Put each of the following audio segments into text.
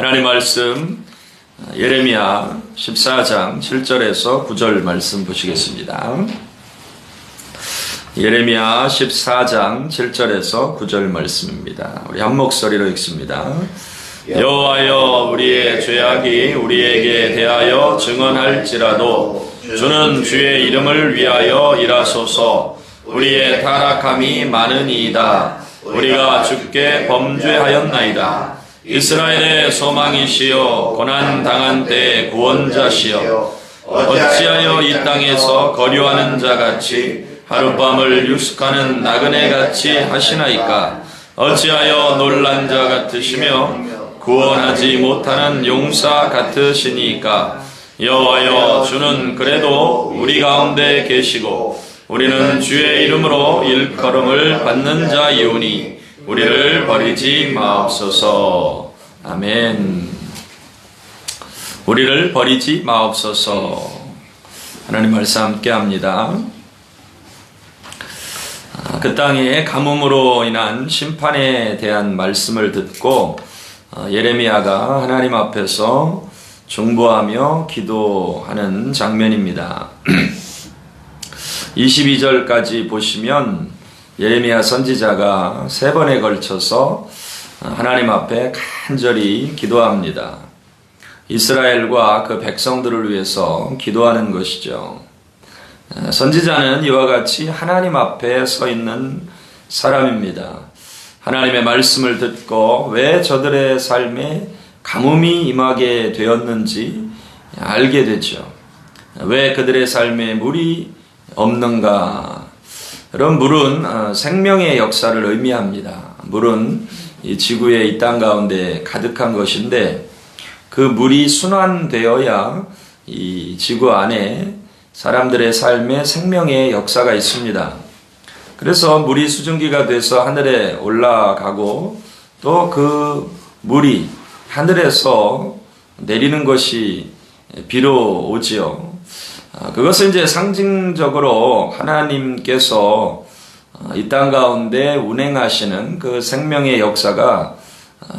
하나님 말씀 예레미야 14장 7절에서 9절 말씀 보시겠습니다. 예레미야 14장 7절에서 9절 말씀입니다. 우리 한 목소리로 읽습니다. 여호와여, 우리의 죄악이 우리에게 대하여 증언할지라도 주는 주의 이름을 위하여 일하소서. 우리의 타락함이 많으니이다. 우리가 주께 범죄하였나이다. 이스라엘의 소망이시여, 고난당한 때의 구원자시여, 어찌하여 이 땅에서 거류하는 자같이 하룻밤을 유숙하는 나그네같이 하시나이까? 어찌하여 놀란 자 같으시며 구원하지 못하는 용사 같으시니까? 여호와여, 주는 그래도 우리 가운데 계시고 우리는 주의 이름으로 일컬음을 받는 자이오니 우리를 버리지 마옵소서. 아멘. 우리를 버리지 마옵소서. 하나님 말씀 함께 합니다. 그 땅의 가뭄으로 인한 심판에 대한 말씀을 듣고 예레미야가 하나님 앞에서 중보하며 기도하는 장면입니다. 22절까지 보시면 예레미야 선지자가 3번에 걸쳐서 하나님 앞에 간절히 기도합니다. 이스라엘과 그 백성들을 위해서 기도하는 것이죠. 선지자는 이와 같이 하나님 앞에 서 있는 사람입니다. 하나님의 말씀을 듣고 왜 저들의 삶에 가뭄이 임하게 되었는지 알게 되죠. 왜 그들의 삶에 물이 없는가? 여러분, 물은 생명의 역사를 의미합니다. 물은 이 지구의 이 땅 가운데 가득한 것인데 그 물이 순환되어야 이 지구 안에 사람들의 삶에 생명의 역사가 있습니다. 그래서 물이 수증기가 돼서 하늘에 올라가고 또 그 물이 하늘에서 내리는 것이 비로 오지요. 그것은 이제 상징적으로 하나님께서 이 땅 가운데 운행하시는 그 생명의 역사가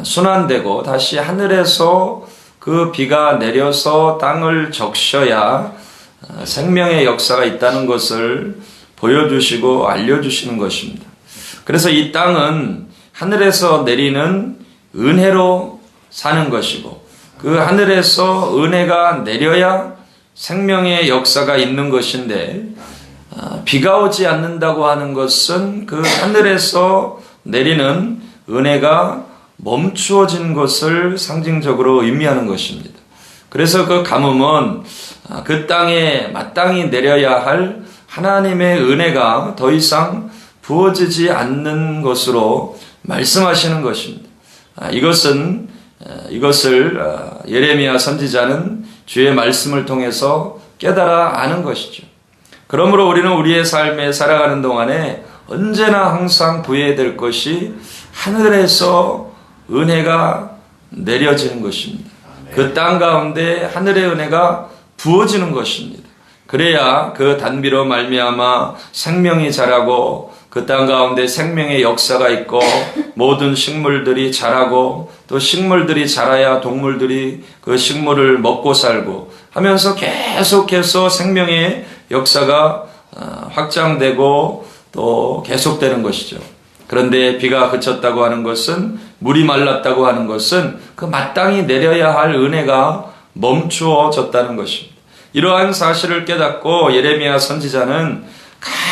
순환되고 다시 하늘에서 그 비가 내려서 땅을 적셔야 생명의 역사가 있다는 것을 보여주시고 알려주시는 것입니다. 그래서 이 땅은 하늘에서 내리는 은혜로 사는 것이고 그 하늘에서 은혜가 내려야 생명의 역사가 있는 것인데 비가 오지 않는다고 하는 것은 그 하늘에서 내리는 은혜가 멈추어진 것을 상징적으로 의미하는 것입니다. 그래서 그 가뭄은 그 땅에 마땅히 내려야 할 하나님의 은혜가 더 이상 부어지지 않는 것으로 말씀하시는 것입니다. 이것을 예레미야 선지자는 주의 말씀을 통해서 깨달아 아는 것이죠. 그러므로 우리는 우리의 삶에 살아가는 동안에 언제나 항상 구해야 될 것이 하늘에서 은혜가 내려지는 것입니다. 그 땅 가운데 하늘의 은혜가 부어지는 것입니다. 그래야 그 단비로 말미암아 생명이 자라고 그 땅 가운데 생명의 역사가 있고 모든 식물들이 자라고 또 식물들이 자라야 동물들이 그 식물을 먹고 살고 하면서 계속해서 생명의 역사가 확장되고 또 계속되는 것이죠. 그런데 비가 그쳤다고 하는 것은 물이 말랐다고 하는 것은 그 마땅히 내려야 할 은혜가 멈추어졌다는 것입니다. 이러한 사실을 깨닫고 예레미야 선지자는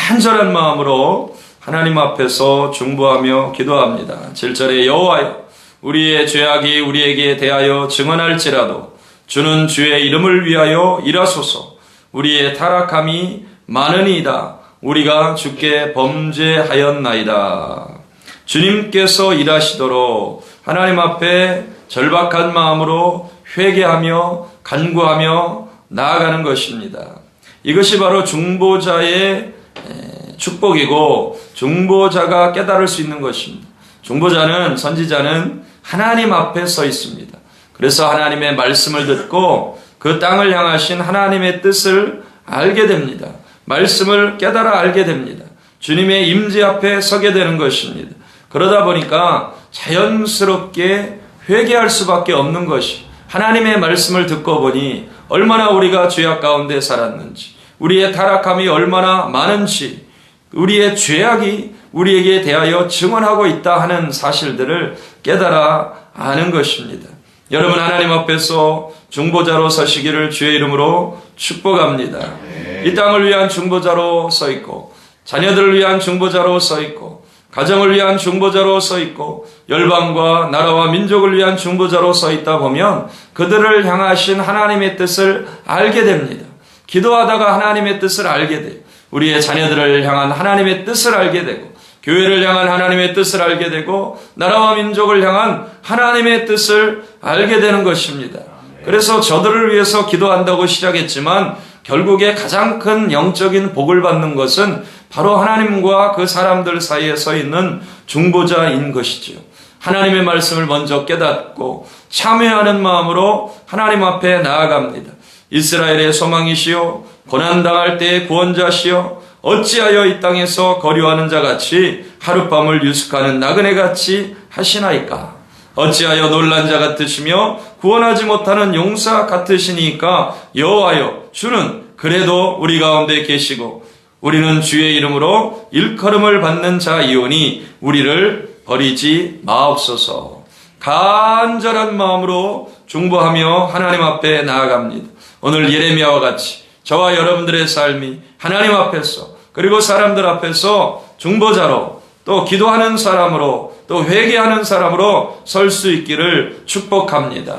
간절한 마음으로 하나님 앞에서 중보하며 기도합니다. 7절에 여호와여, 우리의 죄악이 우리에게 대하여 증언할지라도 주는 주의 이름을 위하여 일하소서. 우리의 타락함이 많으니이다. 우리가 주께 범죄하였나이다. 주님께서 일하시도록 하나님 앞에 절박한 마음으로 회개하며 간구하며 나아가는 것입니다. 이것이 바로 중보자의 축복이고 중보자가 깨달을 수 있는 것입니다. 중보자는, 선지자는 하나님 앞에 서 있습니다. 그래서 하나님의 말씀을 듣고 그 땅을 향하신 하나님의 뜻을 알게 됩니다. 말씀을 깨달아 알게 됩니다. 주님의 임재 앞에 서게 되는 것입니다. 그러다 보니까 자연스럽게 회개할 수밖에 없는 것이 하나님의 말씀을 듣고 보니 얼마나 우리가 죄악 가운데 살았는지, 우리의 타락함이 얼마나 많은지, 우리의 죄악이 우리에게 대하여 증언하고 있다 하는 사실들을 깨달아 아는 것입니다. 여러분, 하나님 앞에서 중보자로 서시기를 주의 이름으로 축복합니다. 이 땅을 위한 중보자로 서 있고, 자녀들을 위한 중보자로 서 있고, 가정을 위한 중보자로 서 있고, 열방과 나라와 민족을 위한 중보자로 서 있다 보면 그들을 향하신 하나님의 뜻을 알게 됩니다. 기도하다가 하나님의 뜻을 알게 돼요. 우리의 자녀들을 향한 하나님의 뜻을 알게 되고, 교회를 향한 하나님의 뜻을 알게 되고, 나라와 민족을 향한 하나님의 뜻을 알게 되는 것입니다. 그래서 저들을 위해서 기도한다고 시작했지만 결국에 가장 큰 영적인 복을 받는 것은 바로 하나님과 그 사람들 사이에 서 있는 중보자인 것이죠. 하나님의 말씀을 먼저 깨닫고 참여하는 마음으로 하나님 앞에 나아갑니다. 이스라엘의 소망이시요 고난당할 때의 구원자시요 어찌하여 이 땅에서 거류하는 자같이 하룻밤을 유숙하는 나그네같이 하시나이까. 어찌하여 놀란 자 같으시며 구원하지 못하는 용사 같으시니까. 여호와여, 주는 그래도 우리 가운데 계시고 우리는 주의 이름으로 일컬음을 받는 자이오니 우리를 버리지 마옵소서. 간절한 마음으로 중보하며 하나님 앞에 나아갑니다. 오늘 예레미야와 같이 저와 여러분들의 삶이 하나님 앞에서, 그리고 사람들 앞에서 중보자로, 또 기도하는 사람으로, 또 회개하는 사람으로 설 수 있기를 축복합니다.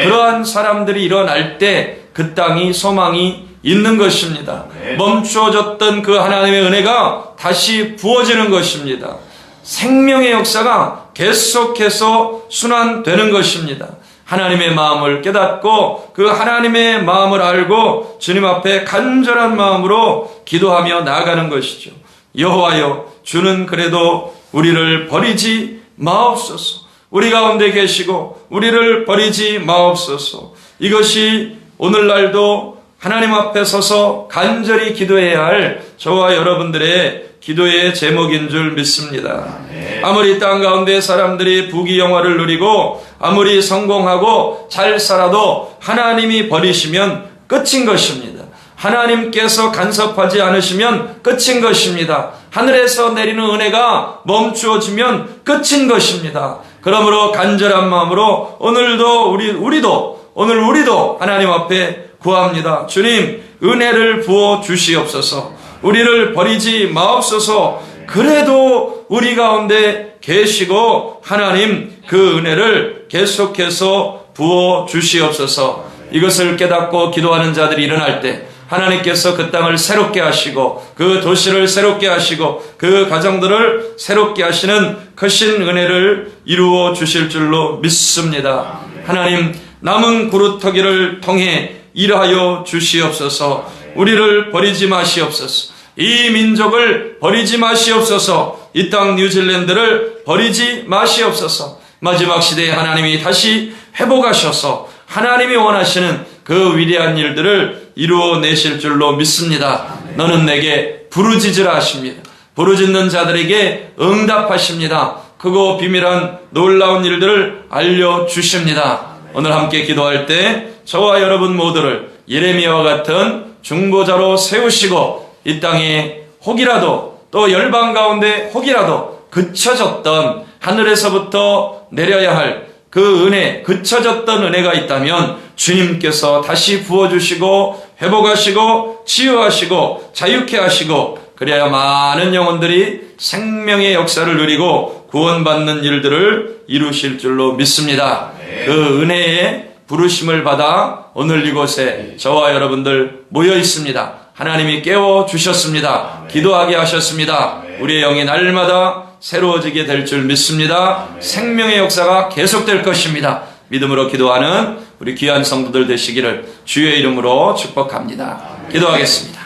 그러한 사람들이 일어날 때 그 땅이 소망이 있는 것입니다. 멈추어졌던 그 하나님의 은혜가 다시 부어지는 것입니다. 생명의 역사가 계속해서 순환되는 것입니다. 하나님의 마음을 깨닫고 그 하나님의 마음을 알고 주님 앞에 간절한 마음으로 기도하며 나아가는 것이죠. 여호와여, 주는 그래도 우리를 버리지 마옵소서. 우리 가운데 계시고 우리를 버리지 마옵소서. 이것이 오늘날도 하나님 앞에 서서 간절히 기도해야 할 저와 여러분들의 기도의 제목인 줄 믿습니다. 아무리 땅 가운데 사람들이 부귀영화를 누리고 아무리 성공하고 잘 살아도 하나님이 버리시면 끝인 것입니다. 하나님께서 간섭하지 않으시면 끝인 것입니다. 하늘에서 내리는 은혜가 멈추어지면 끝인 것입니다. 그러므로 간절한 마음으로 오늘도 우리도 하나님 앞에 구합니다. 주님, 은혜를 부어 주시옵소서. 우리를 버리지 마옵소서. 그래도 우리 가운데 계시고 하나님 그 은혜를 계속해서 부어 주시옵소서. 이것을 깨닫고 기도하는 자들이 일어날 때 하나님께서 그 땅을 새롭게 하시고 그 도시를 새롭게 하시고 그 가정들을 새롭게 하시는 크신 은혜를 이루어 주실 줄로 믿습니다. 하나님, 남은 구루터기를 통해 일하여 주시옵소서. 우리를 버리지 마시옵소서. 이 민족을 버리지 마시옵소서. 이 땅 뉴질랜드를 버리지 마시옵소서. 마지막 시대에 하나님이 다시 회복하셔서 하나님이 원하시는 그 위대한 일들을 이루어내실 줄로 믿습니다. 너는 내게 부르짖으라 하십니다. 부르짖는 자들에게 응답하십니다. 크고 비밀한 놀라운 일들을 알려주십니다. 오늘 함께 기도할 때 저와 여러분 모두를 예레미야와 같은 중보자로 세우시고 이 땅에 혹이라도, 또 열방 가운데 혹이라도 그쳐졌던, 하늘에서부터 내려야 할 그 은혜, 그쳐졌던 은혜가 있다면 주님께서 다시 부어주시고 회복하시고 치유하시고 자유케 하시고, 그래야 많은 영혼들이 생명의 역사를 누리고 구원받는 일들을 이루실 줄로 믿습니다. 그 은혜의 부르심을 받아 오늘 이곳에 저와 여러분들 모여 있습니다. 하나님이 깨워주셨습니다. 기도하게 하셨습니다. 우리의 영이 날마다 새로워지게 될 줄 믿습니다. 생명의 역사가 계속될 것입니다. 믿음으로 기도하는 우리 귀한 성도들 되시기를 주의 이름으로 축복합니다. 기도하겠습니다.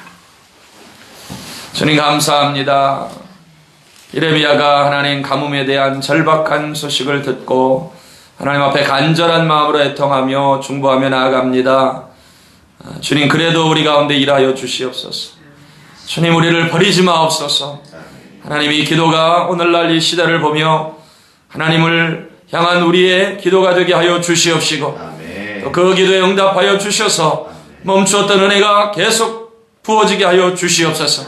주님 감사합니다. 예레미야가 하나님 가뭄에 대한 절박한 소식을 듣고 하나님 앞에 간절한 마음으로 애통하며 중보하며 나아갑니다. 주님, 그래도 우리 가운데 일하여 주시옵소서. 주님, 우리를 버리지 마옵소서. 하나님, 이 기도가 오늘날 이 시대를 보며 하나님을 향한 우리의 기도가 되게 하여 주시옵시고 또 그 기도에 응답하여 주셔서 멈추었던 은혜가 계속 부어지게 하여 주시옵소서.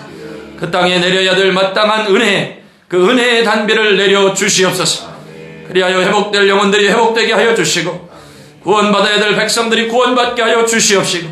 그 땅에 내려야 될 마땅한 은혜, 그 은혜의 단비를 내려 주시옵소서. 그리하여 회복될 영혼들이 회복되게 하여 주시고 구원받아야 될 백성들이 구원받게 하여 주시옵시고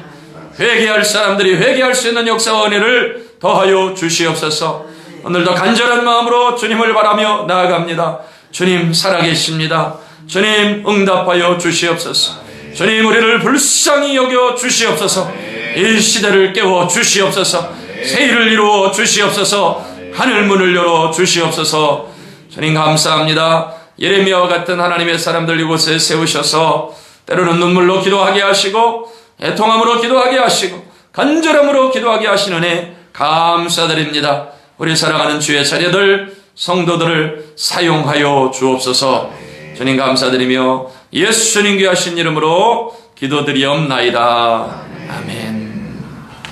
회개할 사람들이 회개할 수 있는 역사와 은혜를 더하여 주시옵소서. 오늘도 간절한 마음으로 주님을 바라며 나아갑니다. 주님 살아계십니다. 주님 응답하여 주시옵소서. 주님 우리를 불쌍히 여겨 주시옵소서. 이 시대를 깨워 주시옵소서. 새 일을 이루어 주시옵소서. 하늘문을 열어 주시옵소서. 주님 감사합니다. 예레미야와 같은 하나님의 사람들 이곳에 세우셔서 때로는 눈물로 기도하게 하시고 애통함으로 기도하게 하시고 간절함으로 기도하게 하시는 감사드립니다. 우리 사랑하는 주의 자녀들 성도들을 사용하여 주옵소서. 주님 감사드리며 예수님 귀하신 이름으로 기도드리옵나이다. 아멘.